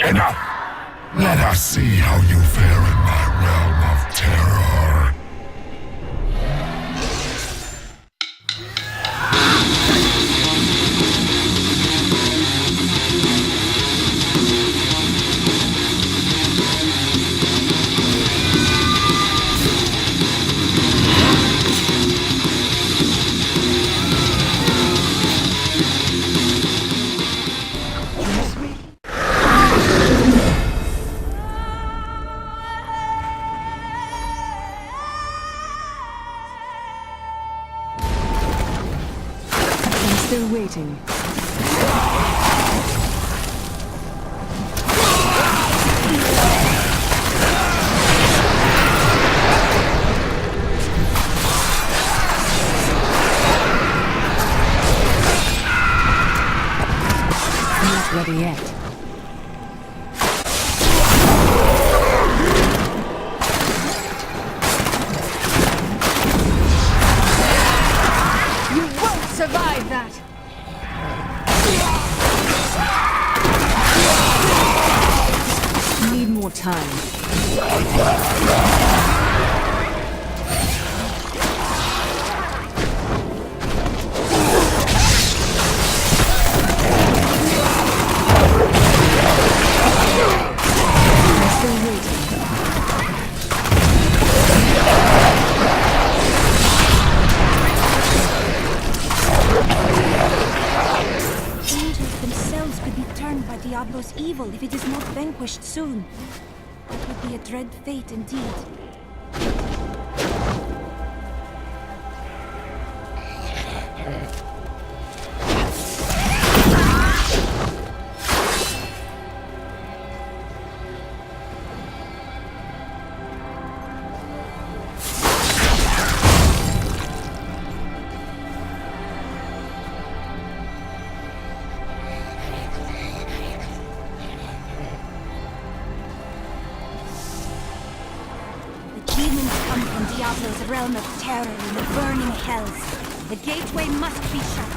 Enough! Let us see how you fare in my realm of terror. Still waiting. Not ready yet. You won't survive that! Need more time. Still waiting. Angels themselves could be turned by Diablo's evil if it is not vanquished soon. That would be a dread fate indeed. Demons come from Diablo's realm of terror in the burning hells. The gateway must be shut.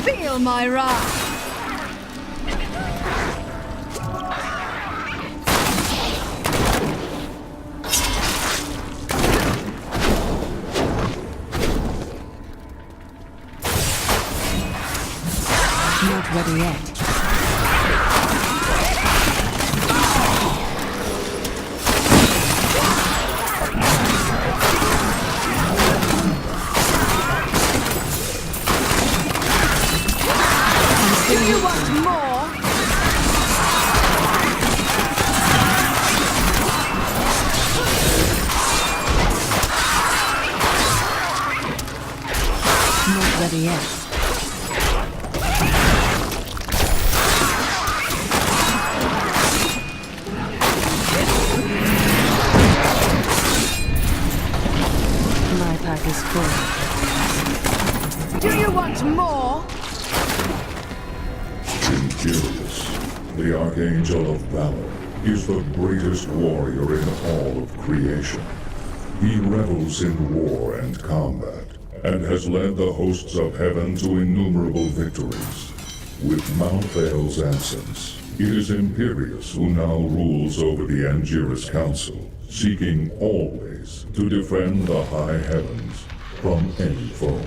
Feel my wrath! Not ready yet. Do you want more? Not ready yet. My pack is full. Do you want more? Imperius, the Archangel of Valor, is the greatest warrior in all of creation. He revels in war and combat, and has led the hosts of heaven to innumerable victories. With Mount Vale's absence, it is Imperius who now rules over the Angiras Council, seeking always to defend the high heavens from any foe.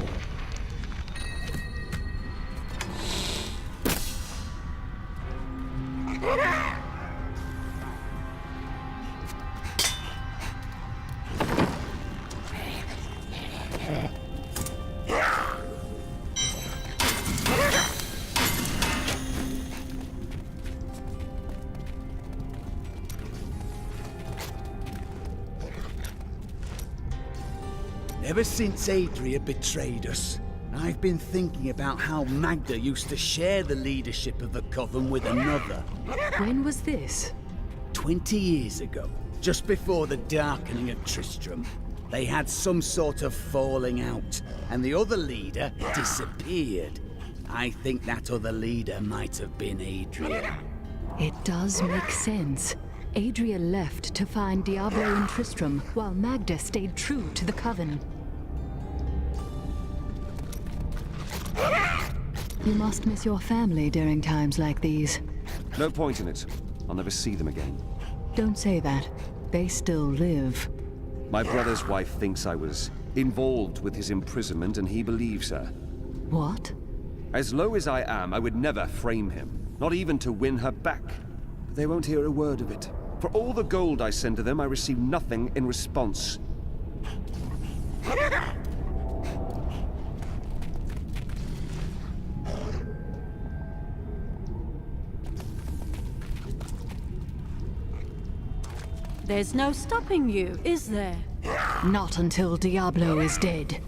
Ever since Adria betrayed us, I've been thinking about how Magda used to share the leadership of the Coven with another. When was this? 20 years ago, just before the darkening of Tristram, they had some sort of falling out, and the other leader disappeared. I think that other leader might have been Adria. It does make sense. Adria left to find Diablo and Tristram, while Magda stayed true to the Coven. You must miss your family during times like these. No point in it. I'll never see them again. Don't say that. They still live. My brother's wife thinks I was involved with his imprisonment, and he believes her. What? As low as I am, I would never frame him, not even to win her back. But they won't hear a word of it. For all the gold I send to them, I receive nothing in response. There's no stopping you, is there? Not until Diablo is dead.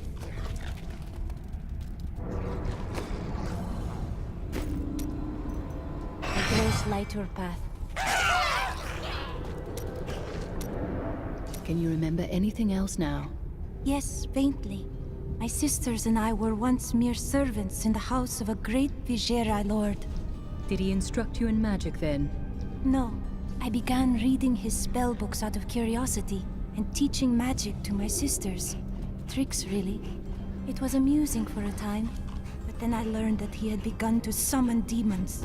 A gross lighter path. Can you remember anything else now? Yes, faintly. My sisters and I were once mere servants in the house of a great Vigerai lord. Did he instruct you in magic then? No, I began reading his spell books out of curiosity and teaching magic to my sisters. Tricks, really. It was amusing for a time, but then I learned that he had begun to summon demons.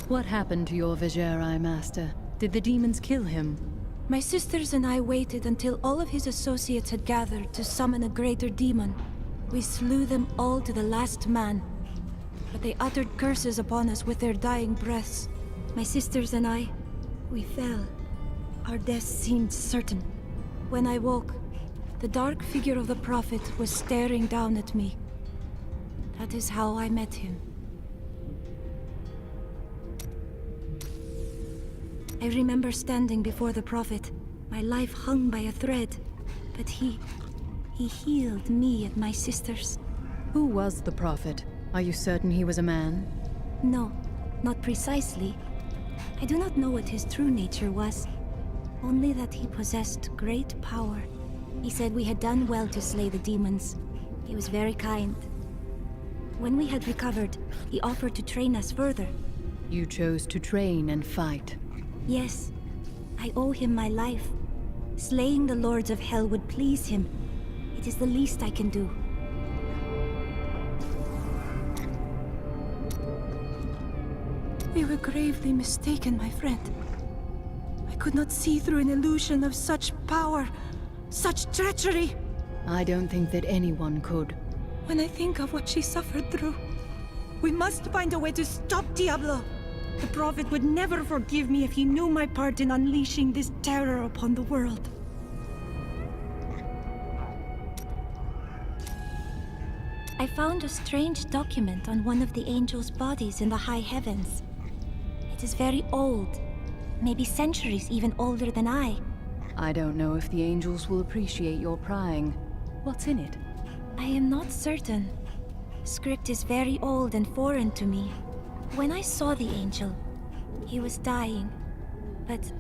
What happened to your Vigerai master? Did the demons kill him? My sisters and I waited until all of his associates had gathered to summon a greater demon. We slew them all to the last man. But they uttered curses upon us with their dying breaths. My sisters and I, we fell. Our deaths seemed certain. When I woke, the dark figure of the Prophet was staring down at me. That is how I met him. I remember standing before the Prophet, my life hung by a thread. But he healed me and my sisters. Who was the Prophet? Are you certain he was a man? No, not precisely. I do not know what his true nature was. Only that he possessed great power. He said we had done well to slay the demons. He was very kind. When we had recovered, he offered to train us further. You chose to train and fight. Yes, I owe him my life. Slaying the lords of hell would please him. It is the least I can do. We were gravely mistaken, my friend. I could not see through an illusion of such power, such treachery. I don't think that anyone could. When I think of what she suffered through, we must find a way to stop Diablo. The Prophet would never forgive me if he knew my part in unleashing this terror upon the world. I found a strange document on one of the angels' bodies in the high heavens. It is very old, maybe centuries even older than I. I don't know if the angels will appreciate your prying. What's in it? I am not certain. The script is very old and foreign to me. When I saw the angel, he was dying. But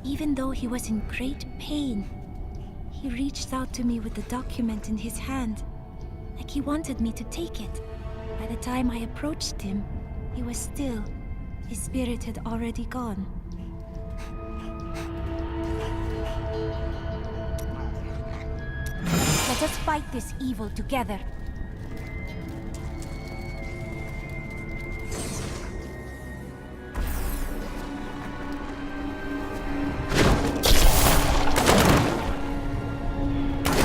even though he was in great pain, he reached out to me with the document in his hand, like he wanted me to take it. By the time I approached him, he was still. His spirit had already gone. Let us fight this evil together.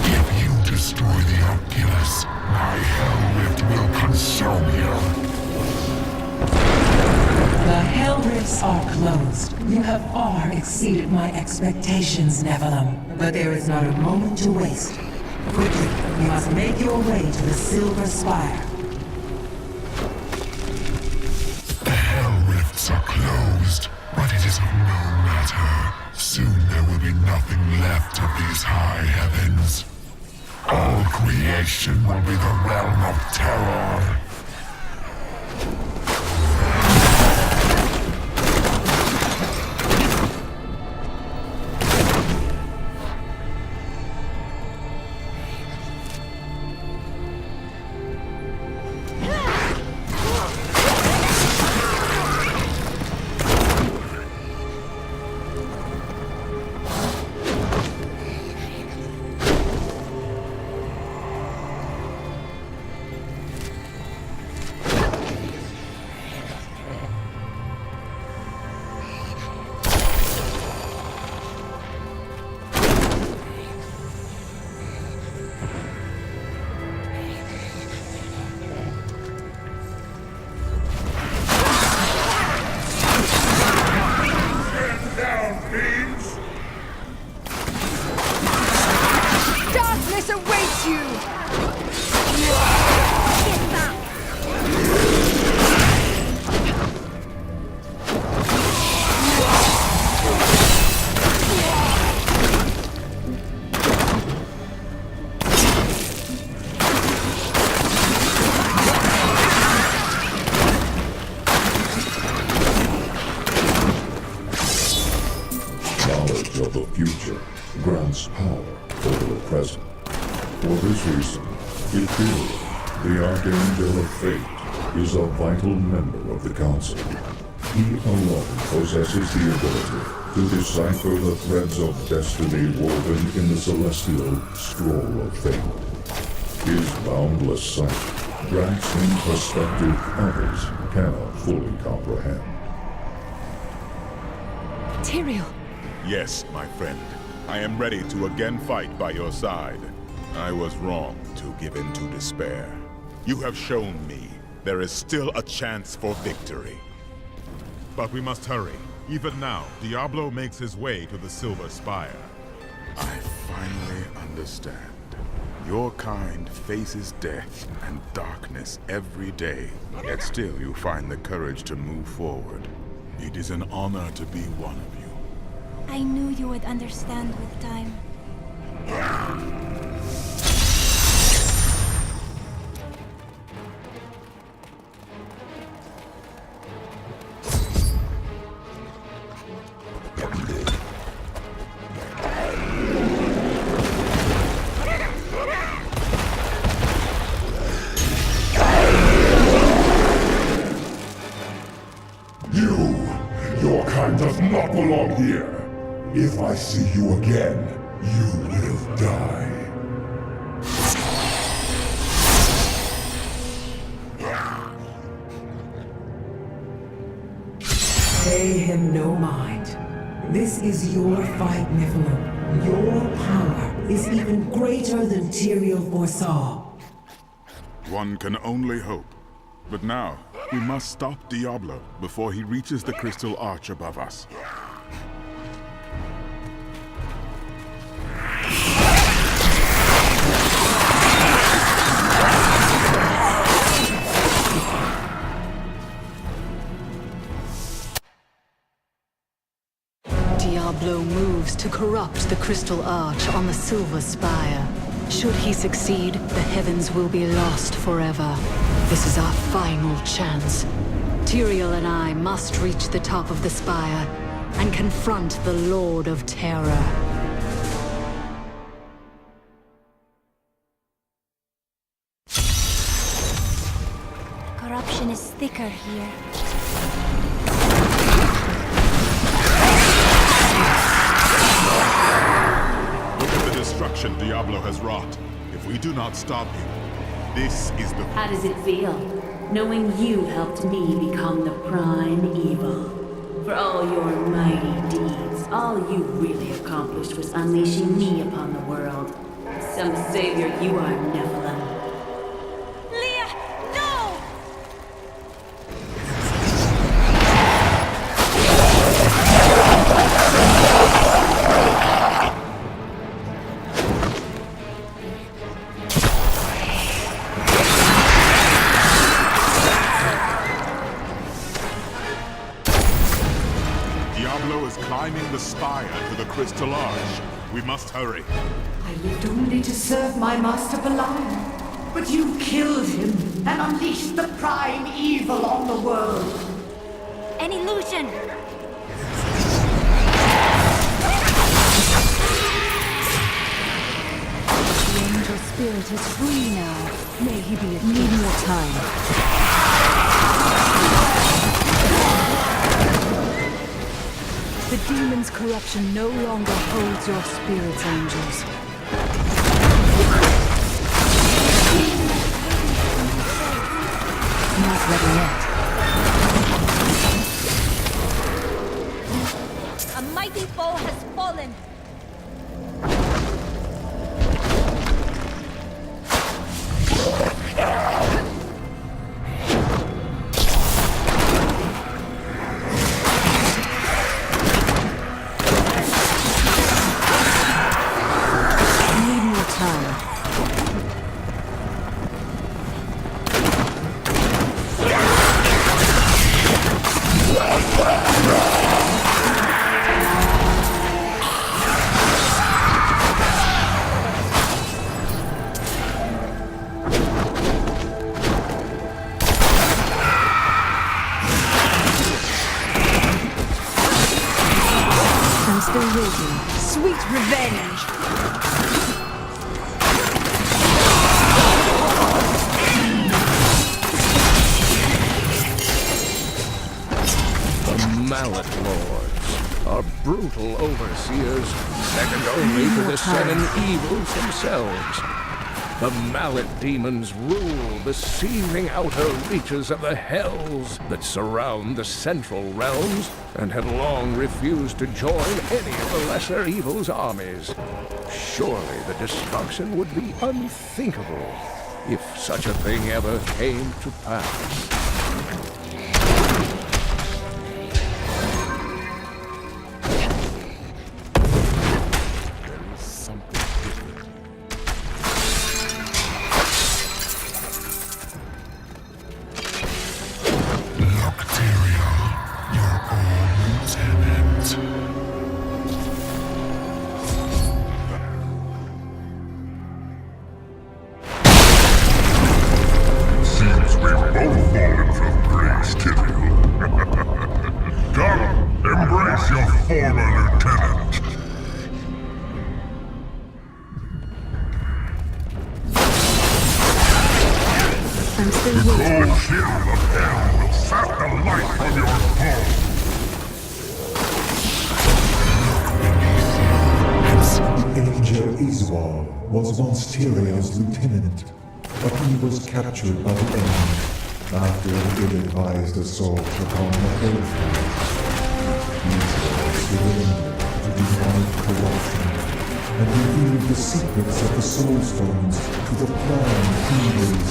If you destroy the Oculus, my hell rift will consume you. The Hell Rifts are closed. You have far exceeded my expectations, Nephilim. But there is not a moment to waste. Quickly, you must make your way to the Silver Spire. The Hell Rifts are closed, but it is of no matter. Soon there will be nothing left of these high heavens. All creation will be the realm of terror. present. For this reason, Ethereal, the Archangel of Fate, is a vital member of the Council. He alone possesses the ability to decipher the threads of destiny woven in the celestial scroll of fate. His boundless sight grants him perspective others cannot fully comprehend. Tyrael! Yes, my friend. I am ready to again fight by your side. I was wrong to give in to despair. You have shown me there is still a chance for victory. But we must hurry. Even now, Diablo makes his way to the Silver Spire. I finally understand. Your kind faces death and darkness every day, yet still you find the courage to move forward. It is an honor to be one of you. I knew you would understand with time. Your kind does not belong here. If I see you again, you will die. Pay him no mind. This is your fight, Nephilim. Your power is even greater than Tyrael foresaw. One can only hope. But now, we must stop Diablo before he reaches the crystal arch above us. Diablo moves to corrupt the crystal arch on the Silver Spire. Should he succeed, the heavens will be lost forever. This is our final chance. Tyrael and I must reach the top of the spire and confront the Lord of Terror. Corruption is thicker here. Look at the destruction Diablo has wrought. If we do not stop him, this is the... How does it feel, knowing you helped me become the prime evil? For all your mighty deeds, all you really accomplished was unleashing me upon the world. Some savior you are, Nephilim. Leah, no! Diablo is climbing the spire to the crystal arch. We must hurry. I lived only to serve my master Barbarian, but you killed him and unleashed the prime evil on the world. An illusion! The angel spirit is free now. May he be at need more time. The demon's corruption no longer holds your spirits, angels. Not ready yet. A mighty foe has fallen! brutal overseers, second only to the seven evils themselves. The mallet demons rule the seething outer reaches of the hells that surround the central realms, and have long refused to join any of the lesser evil's armies. Surely the destruction would be unthinkable if such a thing ever came to pass. Was once Tyrion's lieutenant, but he was captured by the enemy after an ill-advised assault upon the hillside. He surrendered to demonic corruption and revealed the secrets of the soul stones to the prime evils.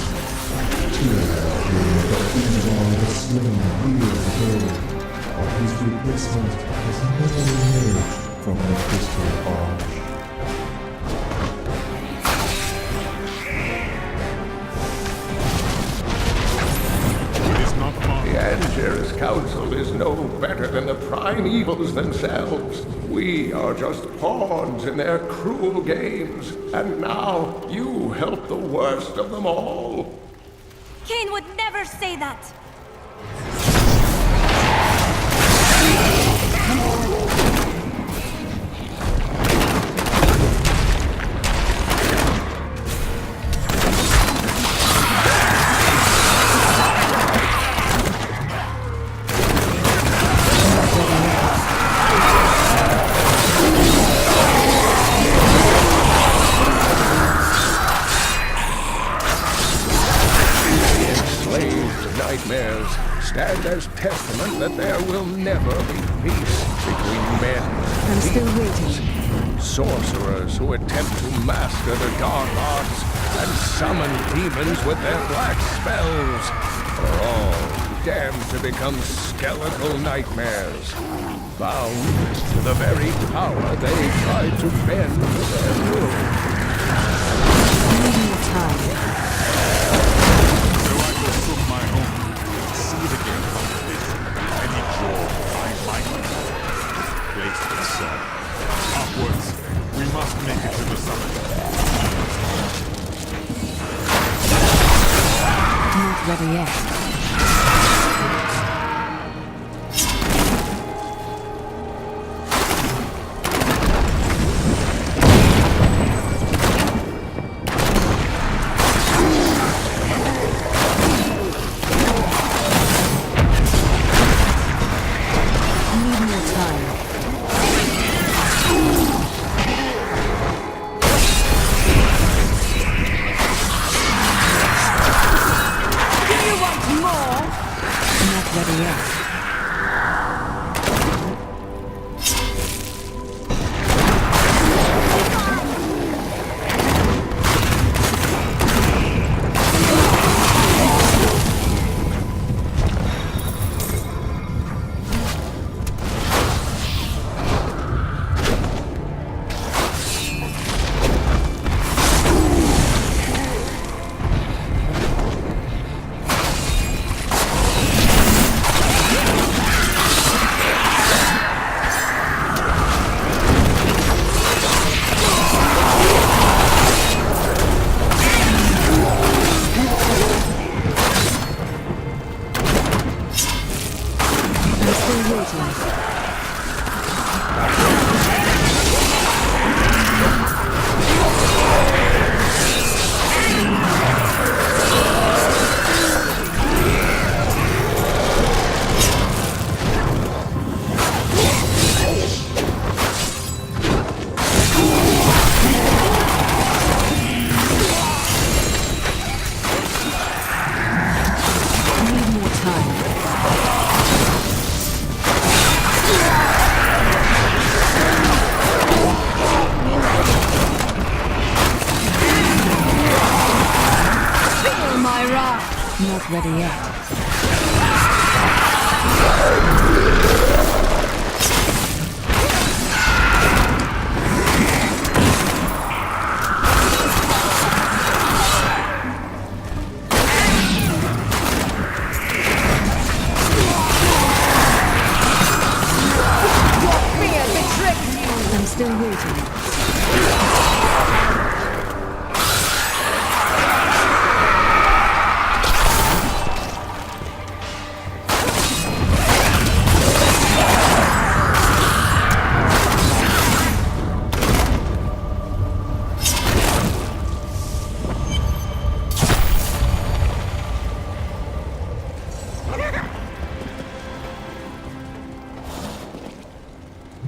Tyrion claimed that Izwar was slain years ago, but his replacement has never emerged from the Crystal Arch. Anger's council is no better than the prime evils themselves. We are just pawns in their cruel games, and now you help the worst of them all. Cain would never say that! Stand as testament that there will never be peace between men and I'm still demons. waiting. Sorcerers who attempt to master the dark arts and summon demons with their black spells are all damned to become skeletal nightmares, bound to the very power they tried to bend to their will. Upwards. We must make it to the summit. Not ready yet. Not ready yet. I'm still waiting.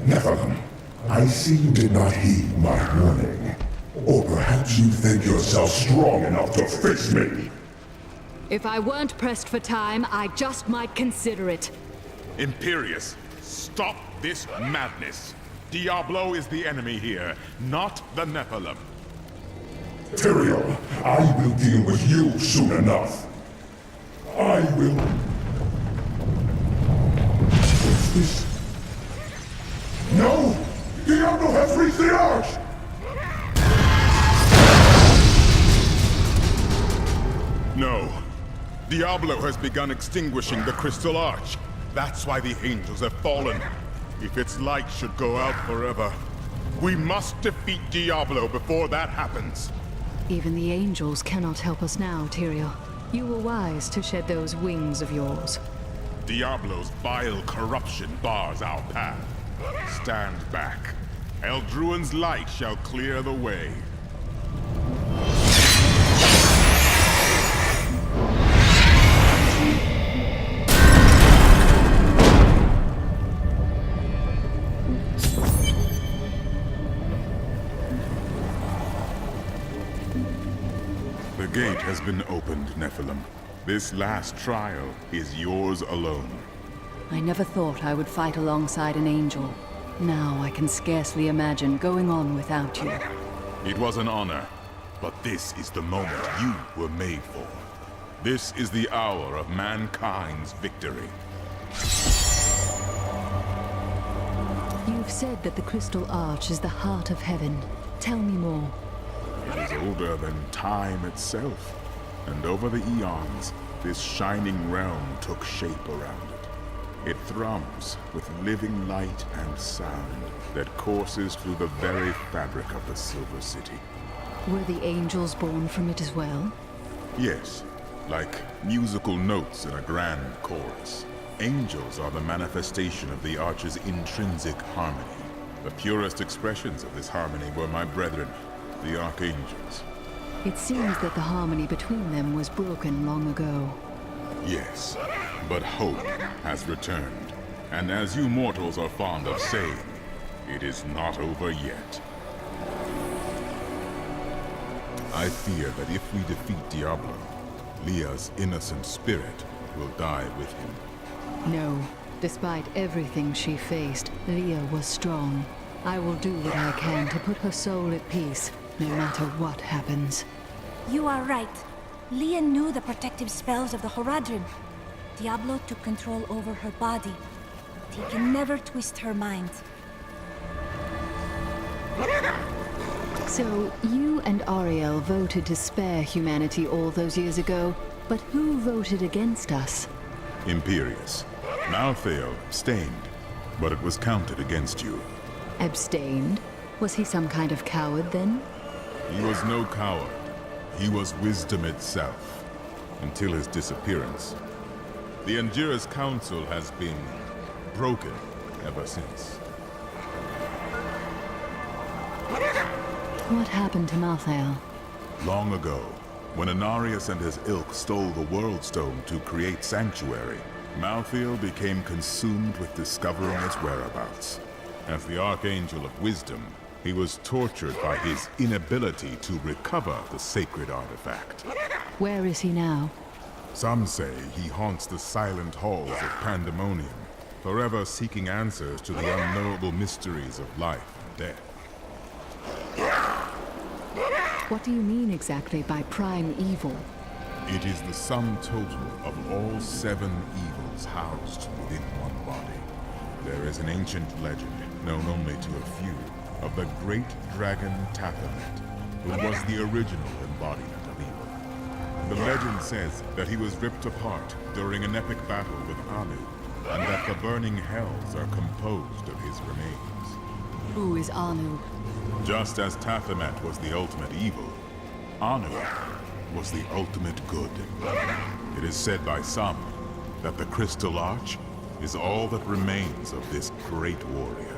Nephilim, I see you did not heed my warning. Or perhaps you think yourself strong enough to face me. If I weren't pressed for time, I just might consider it. Imperius, stop this madness. Diablo is the enemy here, not the Nephilim. Tyrael, I will deal with you soon enough. I will... What's this? No! Diablo has reached the Arch! No. Diablo has begun extinguishing the Crystal Arch. That's why the angels have fallen. If its light should go out forever, we must defeat Diablo before that happens. Even the angels cannot help us now, Tyrael. You were wise to shed those wings of yours. Diablo's vile corruption bars our path. Stand back. Eldruin's light shall clear the way. The gate has been opened, Nephilim. This last trial is yours alone. I never thought I would fight alongside an angel. Now I can scarcely imagine going on without you. It was an honor, but this is the moment you were made for. This is the hour of mankind's victory. You've said that the Crystal Arch is the heart of heaven. Tell me more. It is older than time itself, and over the eons, this shining realm took shape around it. It thrums with living light and sound that courses through the very fabric of the Silver City. Were the angels born from it as well? Yes, like musical notes in a grand chorus. Angels are the manifestation of the Arch's intrinsic harmony. The purest expressions of this harmony were my brethren, the Archangels. It seems that the harmony between them was broken long ago. Yes, but hope has returned. And as you mortals are fond of saying, it is not over yet. I fear that if we defeat Diablo, Leah's innocent spirit will die with him. No. Despite everything she faced, Leah was strong. I will do what I can to put her soul at peace, no matter what happens. You are right. Leah knew the protective spells of the Horadrim. Diablo took control over her body. But he can never twist her mind. So, you and Ariel voted to spare humanity all those years ago, but who voted against us? Imperius. Malthael abstained, but it was counted against you. Abstained? Was he some kind of coward then? He was no coward. He was wisdom itself, until his disappearance. The Anjira's council has been broken ever since. What happened to Malthael? Long ago, when Anarius and his ilk stole the World Stone to create Sanctuary, Malthael became consumed with discovering its whereabouts. As the Archangel of Wisdom, he was tortured by his inability to recover the sacred artifact. Where is he now? Some say he haunts the silent halls of Pandemonium, forever seeking answers to the unknowable mysteries of life and death. What do you mean exactly by prime evil? It is the sum total of all 7 evils housed within one body. There is an ancient legend, known only to a few, of the great dragon Taphamet, who was the original embodiment of evil. The legend says that he was ripped apart during an epic battle with Anu, and that the burning hells are composed of his remains. Who is Anu? Just as Taphamet was the ultimate evil, Anu was the ultimate good. It is said by some that the Crystal Arch is all that remains of this great warrior.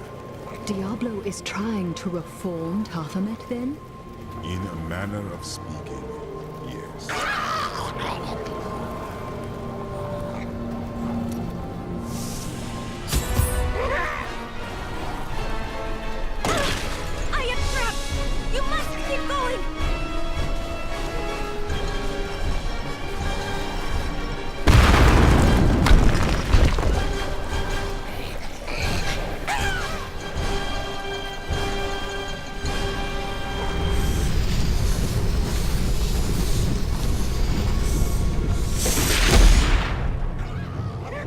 Diablo is trying to reform Taphamet then? In a manner of speaking, yes. I am trapped! You must keep going!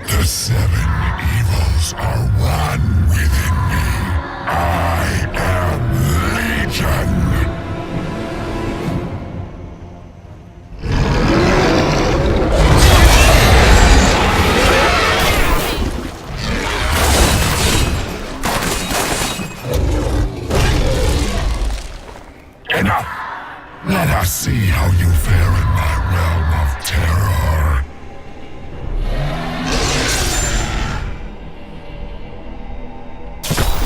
The 7 evils are one within me. I am Legion. Enough! Let us see how you fare in my realm of terror.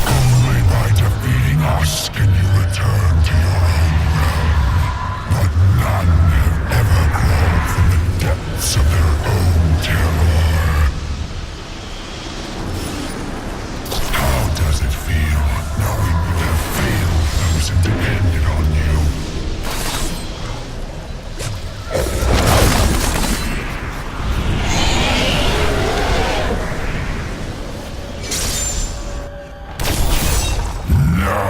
Only by defeating us can you return to your own realm. But none have ever crawled from the depths of their own terror. How does it feel knowing you have failed those who depended on you? No!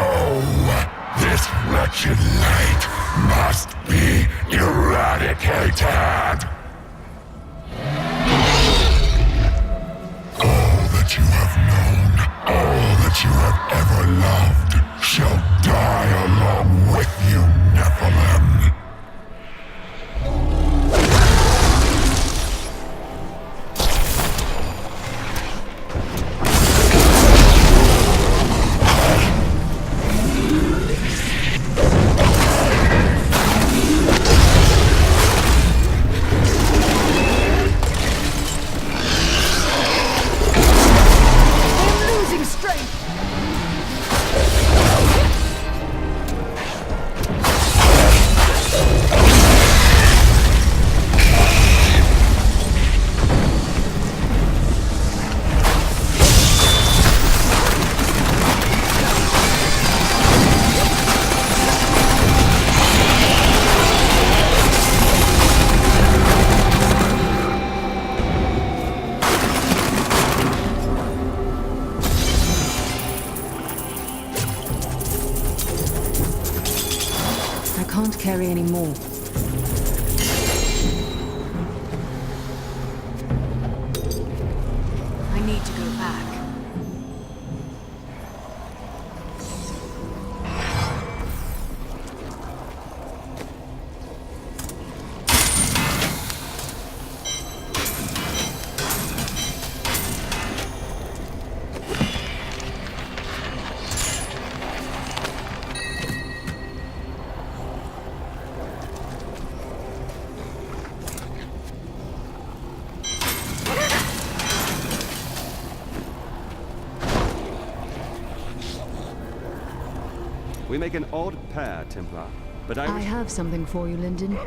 This wretched light must be eradicated! All that you have known, all that you have ever loved, shall die along with you, Nephilim. I'm losing strength! I can't carry any more. I need to go back. We make an odd pair, Templar. But I have something for you, Lyndon.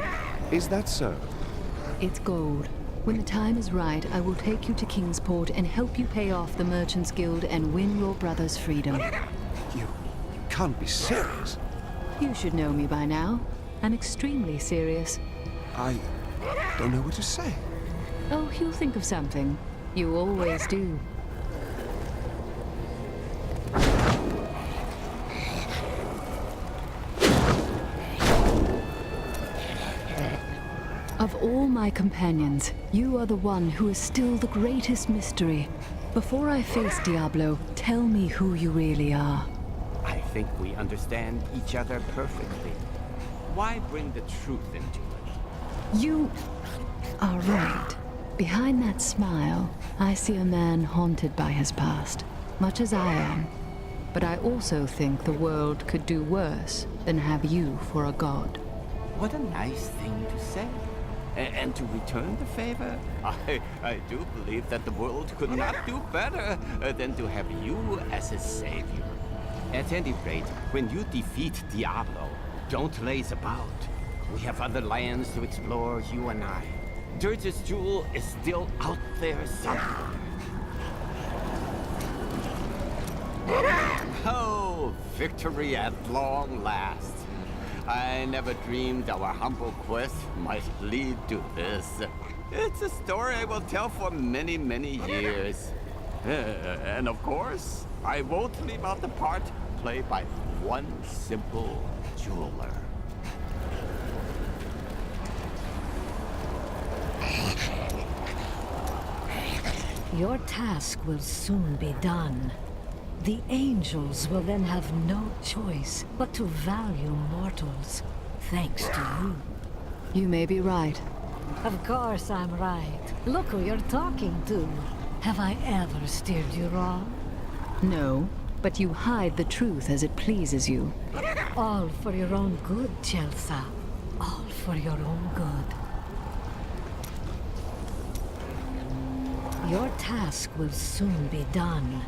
Is that so? It's gold. When the time is right, I will take you to Kingsport and help you pay off the Merchants Guild and win your brother's freedom. You can't be serious. You should know me by now. I'm extremely serious. I don't know what to say. Oh, you'll think of something. You always do. Of all my companions, you are the one who is still the greatest mystery. Before I face Diablo, tell me who you really are. I think we understand each other perfectly. Why bring the truth into it? You are right. Behind that smile, I see a man haunted by his past, much as I am. But I also think the world could do worse than have you for a god. What a nice thing to say. And to return the favor, I do believe that the world could not do better than to have you as its savior. At any rate, when you defeat Diablo, don't laze about. We have other lands to explore, you and I. Dirge's jewel is still out there somewhere. Oh, victory at long last. I never dreamed our humble quest might lead to this. It's a story I will tell for many, many years. And of course, I won't leave out the part played by one simple jeweler. Your task will soon be done. The angels will then have no choice but to value mortals, thanks to you. You may be right. Of course I'm right. Look who you're talking to. Have I ever steered you wrong? No, but you hide the truth as it pleases you. All for your own good, Chelsea. All for your own good. Your task will soon be done.